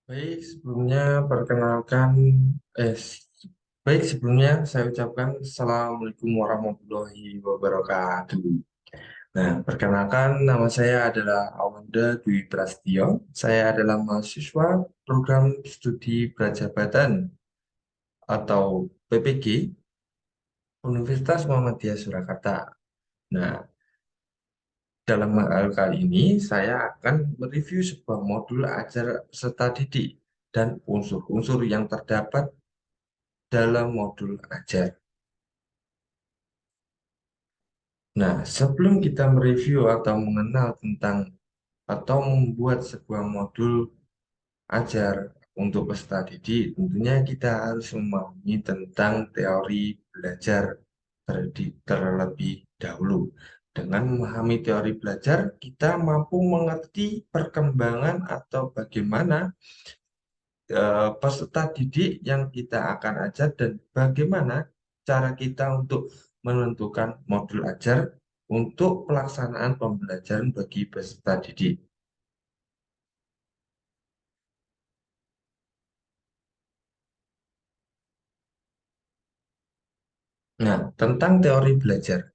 Baik, sebelumnya perkenalkan, eh, s- baik sebelumnya saya ucapkan Assalamualaikum warahmatullahi wabarakatuh. Nah, perkenalkan nama saya adalah Awanda Dwi Prasetyo. Saya adalah mahasiswa program studi Prajabatan atau PPG Universitas Muhammadiyah Surakarta. Nah, dalam hal kali ini saya akan mereview sebuah modul ajar peserta didik dan unsur-unsur yang terdapat dalam modul ajar. Nah, sebelum kita mereview atau mengenal tentang atau membuat sebuah modul ajar untuk peserta didik, tentunya kita harus memahami tentang teori belajar terlebih dahulu. Dengan memahami teori belajar, kita mampu mengerti perkembangan atau bagaimana peserta didik yang kita akan ajar dan bagaimana cara kita untuk menentukan modul ajar untuk pelaksanaan pembelajaran bagi peserta didik. Nah, tentang teori belajar.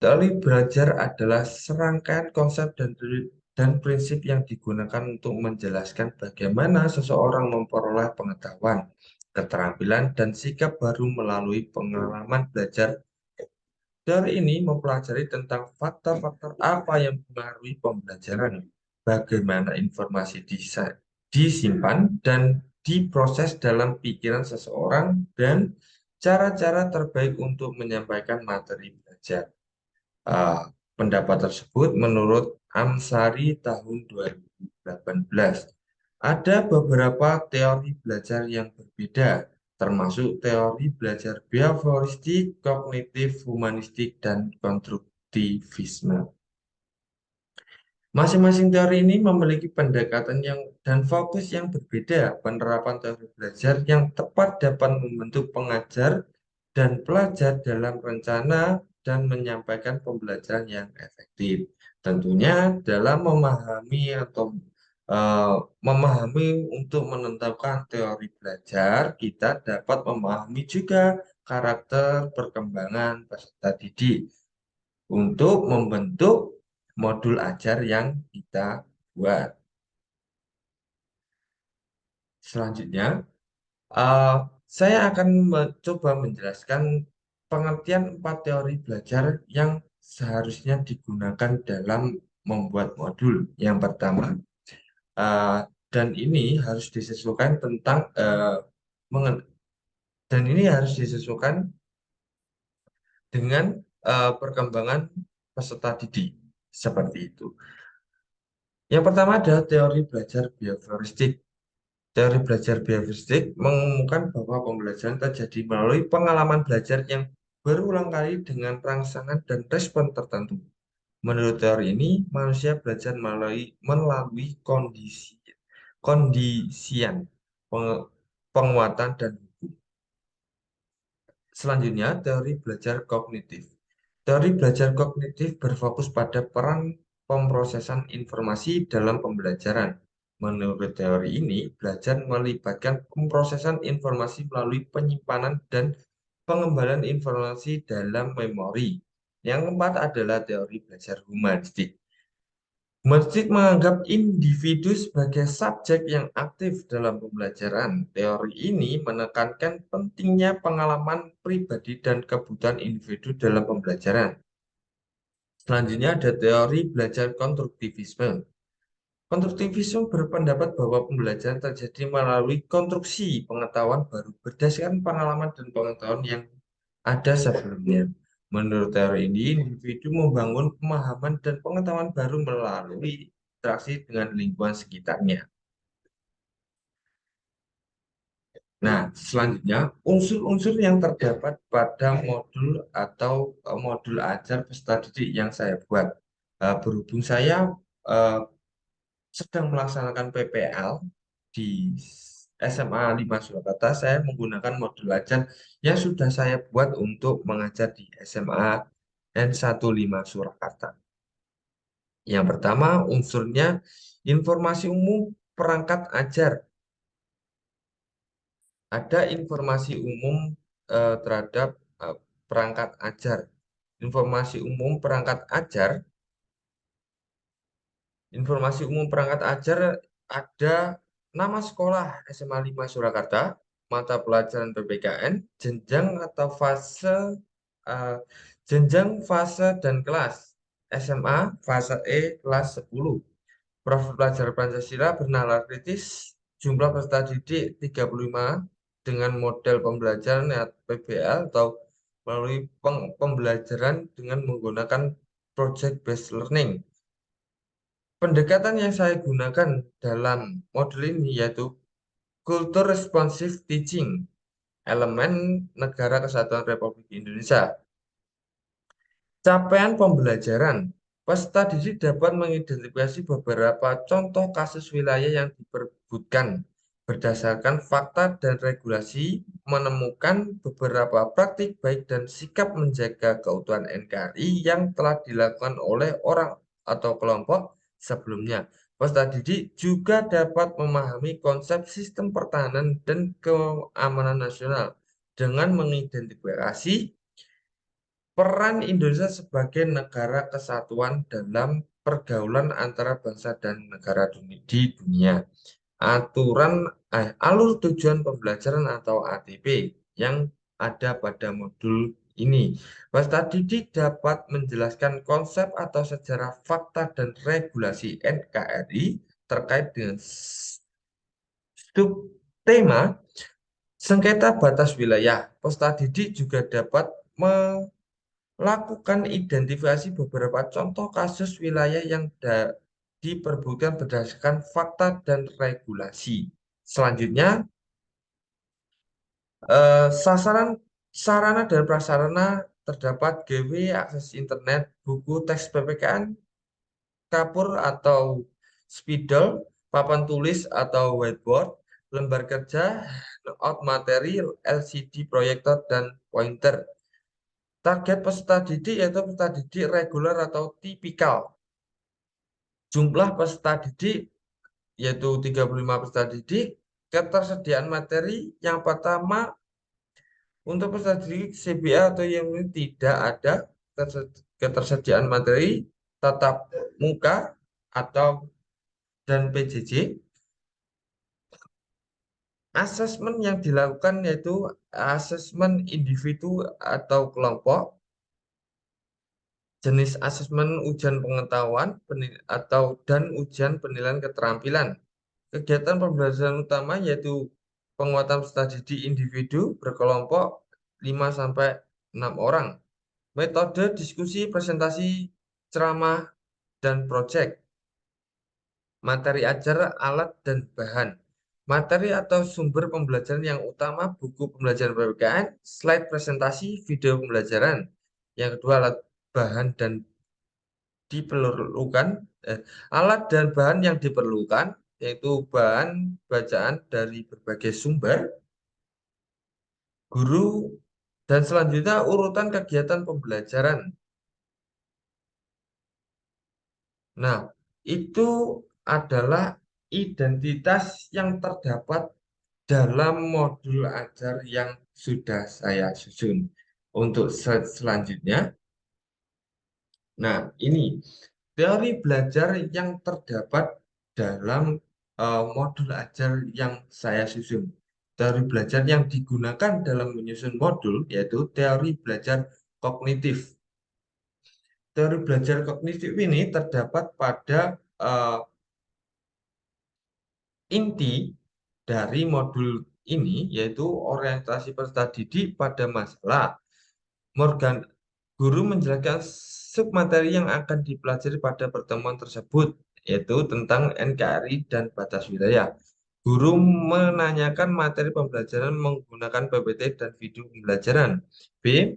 Teori belajar adalah serangkaian konsep dan prinsip yang digunakan untuk menjelaskan bagaimana seseorang memperoleh pengetahuan, keterampilan, dan sikap baru melalui pengalaman belajar. Teori ini mempelajari tentang faktor-faktor apa yang mempengaruhi pembelajaran, bagaimana informasi disimpan dan diproses dalam pikiran seseorang, dan cara-cara terbaik untuk menyampaikan materi belajar. Ah, Pendapat tersebut menurut Amsari tahun 2018. Ada beberapa teori belajar yang berbeda, termasuk teori belajar behavioristik, kognitif, humanistik, dan konstruktivisme. Masing-masing teori ini memiliki pendekatan dan fokus yang berbeda. Penerapan teori belajar yang tepat dapat membentuk pengajar dan pelajar dalam rencana dan menyampaikan pembelajaran yang efektif. Tentunya dalam memahami atau eh, memahami untuk menentukan teori belajar, kita dapat memahami juga karakter perkembangan peserta didik untuk membentuk modul ajar yang kita buat. Selanjutnya, eh, saya akan mencoba menjelaskan pengertian empat teori belajar yang seharusnya digunakan dalam membuat modul. Yang pertama, eh, dan ini harus disesuaikan mengen- dan ini harus disesuaikan dengan perkembangan peserta didik. Seperti itu. Yang pertama adalah teori belajar behavioristik. Teori belajar behavioristik mengemukakan bahwa pembelajaran terjadi melalui pengalaman belajar yang berulang kali dengan rangsangan dan respon tertentu. Menurut teori ini, manusia belajar melalui kondisian, penguatan, dan hukum. Selanjutnya, teori belajar kognitif. Teori belajar kognitif berfokus pada peran pemrosesan informasi dalam pembelajaran. Menurut teori ini, belajar melibatkan pemrosesan informasi melalui penyimpanan dan pengembalian informasi dalam memori. Yang keempat adalah teori belajar humanistik. Masjid menganggap individu sebagai subjek yang aktif dalam pembelajaran. Teori ini menekankan pentingnya pengalaman pribadi dan kebutuhan individu dalam pembelajaran. Selanjutnya ada teori belajar konstruktivisme. Konstruktivisme berpendapat bahwa pembelajaran terjadi melalui konstruksi pengetahuan baru berdasarkan pengalaman dan pengetahuan yang ada sebelumnya. Menurut teori ini, individu membangun pemahaman dan pengetahuan baru melalui interaksi dengan lingkungan sekitarnya. Nah, selanjutnya, unsur-unsur yang terdapat pada modul atau modul ajar peserta didik yang saya buat. Berhubung saya eh, sedang melaksanakan PPL di SMA 5 Surakarta, saya menggunakan modul ajar yang sudah saya buat untuk mengajar di SMA N15 Surakarta. Yang pertama, unsurnya informasi umum perangkat ajar. Ada informasi umum terhadap perangkat ajar. Informasi umum perangkat ajar, informasi umum perangkat ajar ada nama sekolah SMA 5 Surakarta, mata pelajaran PPKN, jenjang atau fase eh, jenjang fase dan kelas. SMA fase E kelas 10. Profil pelajar Pancasila bernalar kritis, jumlah peserta didik 35 dengan model pembelajaran PBL atau melalui pembelajaran dengan menggunakan project based learning. Pendekatan yang saya gunakan dalam modul ini yaitu Culture Responsive Teaching, elemen Negara Kesatuan Republik Indonesia. Capaian pembelajaran. Peserta didik dapat mengidentifikasi beberapa contoh kasus wilayah yang diperbutkan. Berdasarkan fakta dan regulasi, menemukan beberapa praktik baik dan sikap menjaga keutuhan NKRI yang telah dilakukan oleh orang atau kelompok sebelumnya. Peserta didik juga dapat memahami konsep sistem pertahanan dan keamanan nasional dengan mengidentifikasi peran Indonesia sebagai negara kesatuan dalam pergaulan antara bangsa dan negara di dunia. Alur tujuan pembelajaran atau ATP yang ada pada modul ini. Peserta didik dapat menjelaskan konsep atau sejarah fakta dan regulasi NKRI terkait dengan subtema sengketa batas wilayah. Peserta didik juga dapat lakukan identifikasi beberapa contoh kasus wilayah yang diperbutkan berdasarkan fakta dan regulasi. Selanjutnya, sasaran sarana dan prasarana terdapat GW, akses internet, buku teks PPKN, kapur atau spidol, papan tulis atau whiteboard, lembar kerja, out materi, LCD proyektor, dan pointer. Target peserta didik yaitu peserta didik reguler atau tipikal. Jumlah peserta didik yaitu 35 peserta didik. Ketersediaan materi yang pertama untuk peserta didik CBA atau yang ini tidak ada ketersediaan materi tatap muka atau dan PJJ. Asesmen yang dilakukan yaitu asesmen individu atau kelompok. Jenis asesmen ujian pengetahuan dan ujian penilaian keterampilan. Kegiatan pembelajaran utama yaitu penguatan peserta didik individu berkelompok 5-6 orang. Metode diskusi, presentasi, ceramah, dan proyek. Materi ajar, alat, dan bahan. Materi atau sumber pembelajaran yang utama buku pembelajaran PPKN, slide presentasi, video pembelajaran. Yang kedua alat bahan dan diperlukan alat dan bahan yang diperlukan yaitu bahan bacaan dari berbagai sumber, guru, dan selanjutnya urutan kegiatan pembelajaran. Nah, itu adalah identitas yang terdapat dalam modul ajar yang sudah saya susun. Untuk slide selanjutnya, nah ini teori belajar yang terdapat dalam modul ajar yang saya susun. Teori belajar yang digunakan dalam menyusun modul yaitu teori belajar kognitif. Teori belajar kognitif ini terdapat pada eh, inti dari modul ini yaitu orientasi peserta didik pada masalah. Morgan Guru menjelaskan submateri yang akan dipelajari pada pertemuan tersebut, yaitu tentang NKRI dan batas wilayah. Guru menanyakan materi pembelajaran menggunakan PPT dan video pembelajaran. B.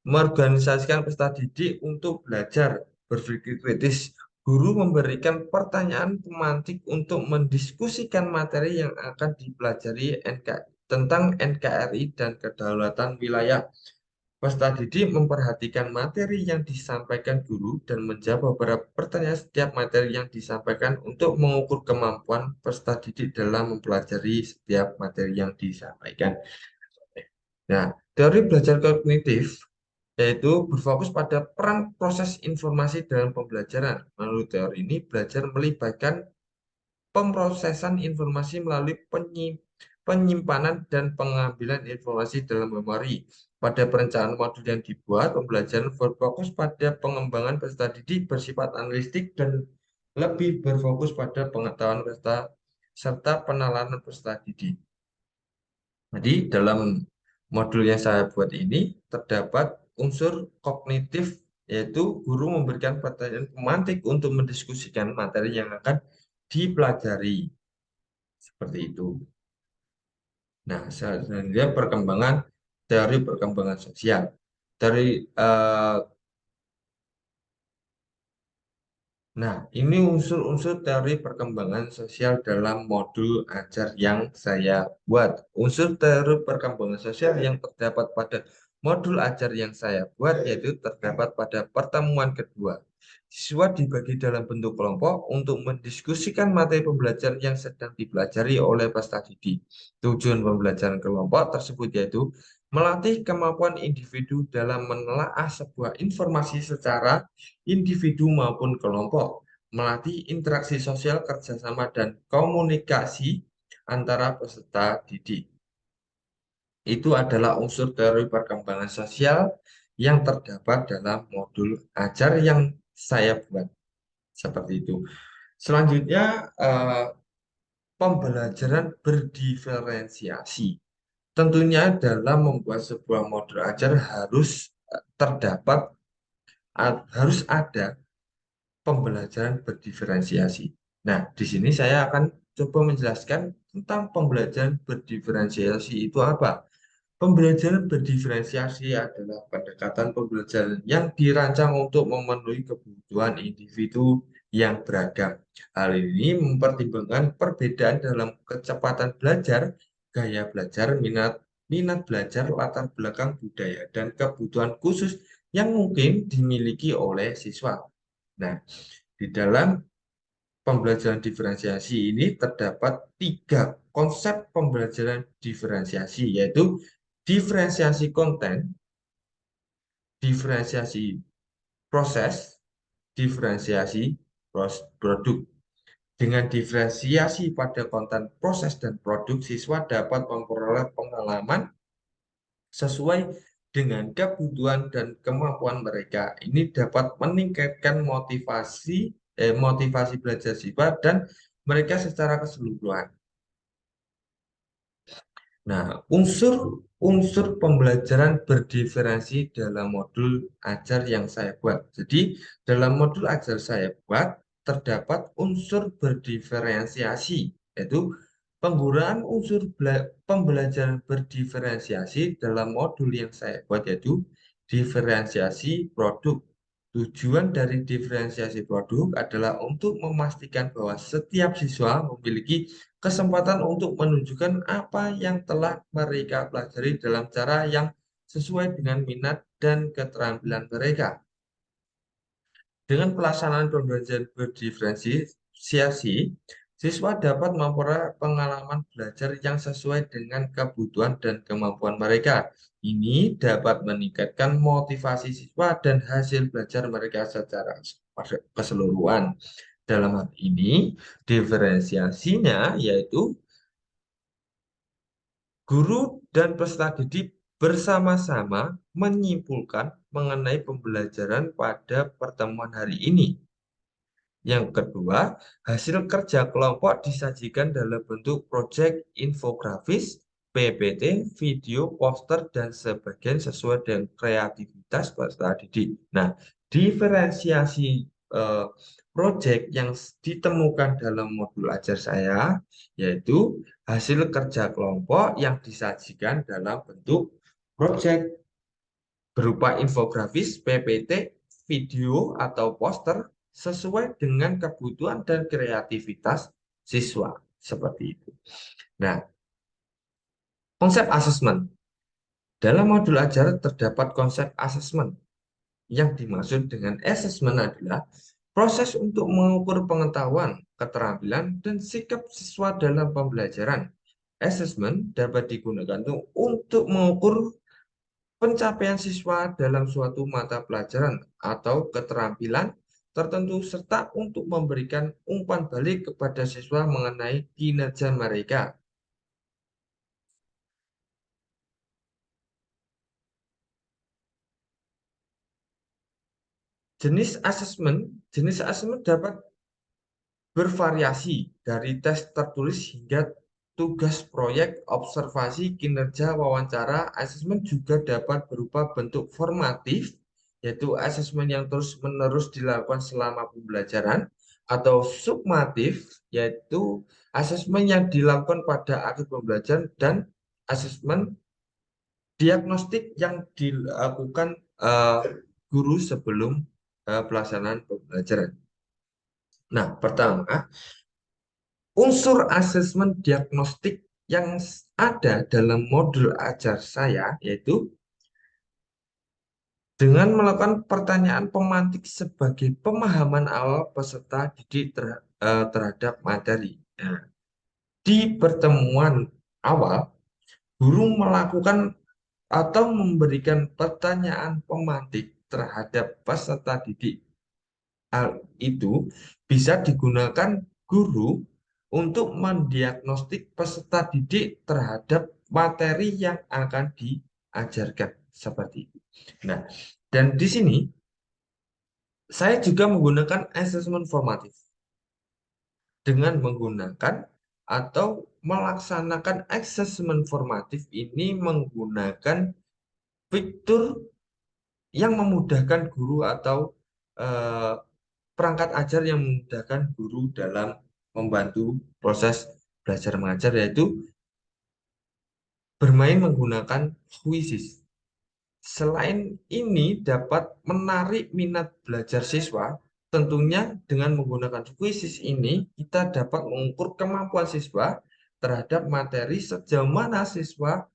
Mengorganisasikan peserta didik untuk belajar berpikir kritis. Guru memberikan pertanyaan pemantik untuk mendiskusikan materi yang akan dipelajari tentang NKRI dan kedaulatan wilayah. Peserta didik memperhatikan materi yang disampaikan guru dan menjawab beberapa pertanyaan setiap materi yang disampaikan untuk mengukur kemampuan peserta didik dalam mempelajari setiap materi yang disampaikan. Nah, teori belajar kognitif yaitu berfokus pada peran proses informasi dalam pembelajaran. Menurut teori ini, belajar melibatkan pemrosesan informasi melalui penyimpanan dan pengambilan informasi dalam memori. Pada perencanaan modul yang dibuat, pembelajaran berfokus pada pengembangan peserta didik bersifat analitik dan lebih berfokus pada pengetahuan peserta serta penalaran peserta didik. Jadi dalam modul yang saya buat ini terdapat unsur kognitif, yaitu guru memberikan pertanyaan pemantik untuk mendiskusikan materi yang akan dipelajari. Seperti itu. Nah, selanjutnya perkembangan teori perkembangan sosial. Dari Nah, ini unsur-unsur teori perkembangan sosial dalam modul ajar yang saya buat. Unsur teori perkembangan sosial yang terdapat pada modul ajar yang saya buat yaitu terdapat pada pertemuan kedua. Siswa dibagi dalam bentuk kelompok untuk mendiskusikan materi pembelajaran yang sedang dipelajari oleh peserta didik. Tujuan pembelajaran kelompok tersebut yaitu melatih kemampuan individu dalam menelaah sebuah informasi secara individu maupun kelompok, melatih interaksi sosial, kerjasama, dan komunikasi antara peserta didik. Itu adalah unsur teori perkembangan sosial yang terdapat dalam modul ajar yang saya buat. Seperti itu. Selanjutnya, pembelajaran berdiferensiasi. Tentunya dalam membuat sebuah modul ajar terdapat harus ada pembelajaran berdiferensiasi. Nah, di sini saya akan coba menjelaskan tentang pembelajaran berdiferensiasi itu apa. Pembelajaran berdiferensiasi adalah pendekatan pembelajaran yang dirancang untuk memenuhi kebutuhan individu yang beragam. Hal ini mempertimbangkan perbedaan dalam kecepatan belajar, gaya belajar, minat belajar, latar belakang budaya, dan kebutuhan khusus yang mungkin dimiliki oleh siswa. Nah, di dalam pembelajaran diferensiasi ini terdapat tiga konsep pembelajaran diferensiasi, yaitu diferensiasi konten, diferensiasi proses, diferensiasi produk. Dengan diferensiasi pada konten proses dan produk, siswa dapat memperoleh pengalaman sesuai dengan kebutuhan dan kemampuan mereka. Ini dapat meningkatkan motivasi belajar siswa dan mereka secara keseluruhan. Nah, unsur pembelajaran berdiferensi dalam modul ajar yang saya buat. Jadi, dalam modul ajar saya buat terdapat unsur berdiferensiasi, yaitu penggunaan pembelajaran berdiferensiasi dalam modul yang saya buat yaitu diferensiasi produk. Tujuan dari diferensiasi produk adalah untuk memastikan bahwa setiap siswa memiliki kesempatan untuk menunjukkan apa yang telah mereka pelajari dalam cara yang sesuai dengan minat dan keterampilan mereka. Dengan pelaksanaan pembelajaran berdiferensiasi, siswa dapat memperoleh pengalaman belajar yang sesuai dengan kebutuhan dan kemampuan mereka. Ini dapat meningkatkan motivasi siswa dan hasil belajar mereka secara keseluruhan. Dalam hal ini, diferensiasinya yaitu guru dan peserta didik bersama-sama menyimpulkan mengenai pembelajaran pada pertemuan hari ini. Yang kedua, hasil kerja kelompok disajikan dalam bentuk proyek infografis, PPT, video, poster, dan sebagainya sesuai dengan kreativitas peserta didik. Nah, diferensiasi eh, proyek yang ditemukan dalam modul ajar saya, yaitu hasil kerja kelompok yang disajikan dalam bentuk proyek berupa infografis, PPT, video, atau poster sesuai dengan kebutuhan dan kreativitas siswa. Seperti itu. Nah, konsep asesmen. Dalam modul ajar terdapat konsep asesmen. Yang dimaksud dengan asesmen adalah proses untuk mengukur pengetahuan, keterampilan, dan sikap siswa dalam pembelajaran. Asesmen dapat digunakan untuk mengukur pencapaian siswa dalam suatu mata pelajaran atau keterampilan tertentu serta untuk memberikan umpan balik kepada siswa mengenai kinerja mereka. Jenis asesmen dapat bervariasi dari tes tertulis hingga tugas proyek, observasi, kinerja, wawancara. Asesmen juga dapat berupa bentuk formatif, yaitu asesmen yang terus-menerus dilakukan selama pembelajaran, atau summatif, yaitu asesmen yang dilakukan pada akhir pembelajaran, dan asesmen diagnostik yang dilakukan eh, guru sebelum pelaksanaan pembelajaran. Nah, pertama, unsur asesmen diagnostik yang ada dalam modul ajar saya yaitu dengan melakukan pertanyaan pemantik sebagai pemahaman awal peserta didik terhadap materi. Nah, di pertemuan awal, guru melakukan atau memberikan pertanyaan pemantik terhadap peserta didik. Hal itu bisa digunakan guru untuk mendiagnostik peserta didik terhadap materi yang akan diajarkan seperti itu. Nah, dan di sini saya juga menggunakan asesmen formatif dengan menggunakan atau melaksanakan asesmen formatif ini menggunakan fitur yang memudahkan guru atau eh, perangkat ajar yang memudahkan guru dalam membantu proses belajar mengajar, yaitu bermain menggunakan kuisis. Selain ini dapat menarik minat belajar siswa, tentunya dengan menggunakan kuisis ini kita dapat mengukur kemampuan siswa terhadap materi sejauh mana siswa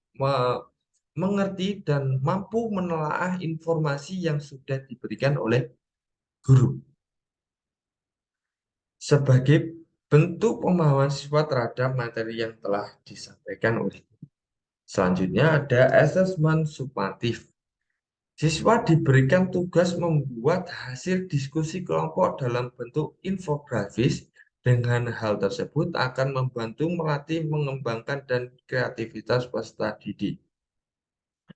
mengerti dan mampu menelaah informasi yang sudah diberikan oleh guru. Sebagai bentuk pemahaman siswa terhadap materi yang telah disampaikan oleh guru. Selanjutnya ada asesmen sumatif. Siswa diberikan tugas membuat hasil diskusi kelompok dalam bentuk infografis. Dengan hal tersebut akan membantu melatih, mengembangkan, dan kreativitas peserta didik.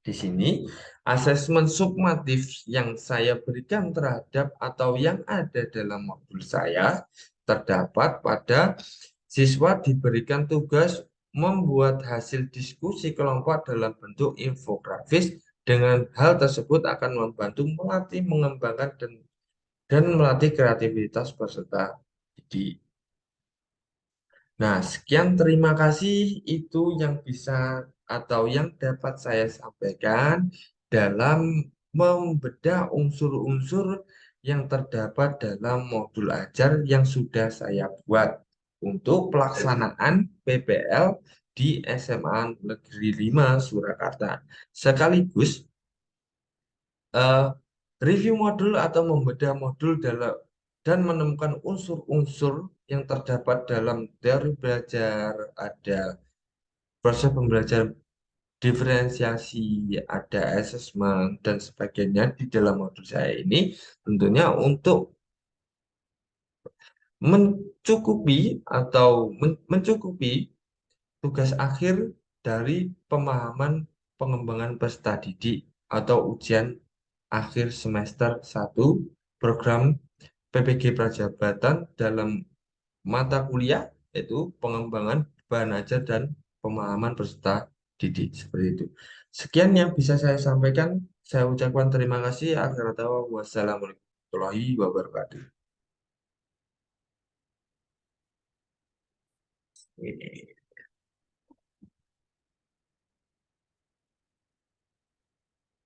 Di sini, asesmen sumatif yang saya berikan terhadap atau yang ada dalam modul saya terdapat pada siswa diberikan tugas membuat hasil diskusi kelompok dalam bentuk infografis. Dengan hal tersebut akan membantu melatih, mengembangkan, dan melatih kreativitas peserta didik. Nah, sekian terima kasih itu yang bisa atau yang dapat saya sampaikan dalam membedah unsur-unsur yang terdapat dalam modul ajar yang sudah saya buat untuk pelaksanaan PPL di SMA Negeri 5 Surakarta. Sekaligus eh, review modul atau membedah modul dan menemukan unsur-unsur yang terdapat dalam teori belajar, ada proses pembelajaran diferensiasi, ada asesmen, dan sebagainya di dalam modul saya ini tentunya untuk mencukupi atau mencukupi tugas akhir dari pemahaman pengembangan peserta didik atau ujian akhir semester 1 program PPG Prajabatan dalam mata kuliah yaitu pengembangan bahan ajar dan pemahaman peserta didik seperti itu. Sekian yang bisa saya sampaikan. Saya ucapkan terima kasih. Akhir kata, wassalamualaikum warahmatullahi wabarakatuh. Ini.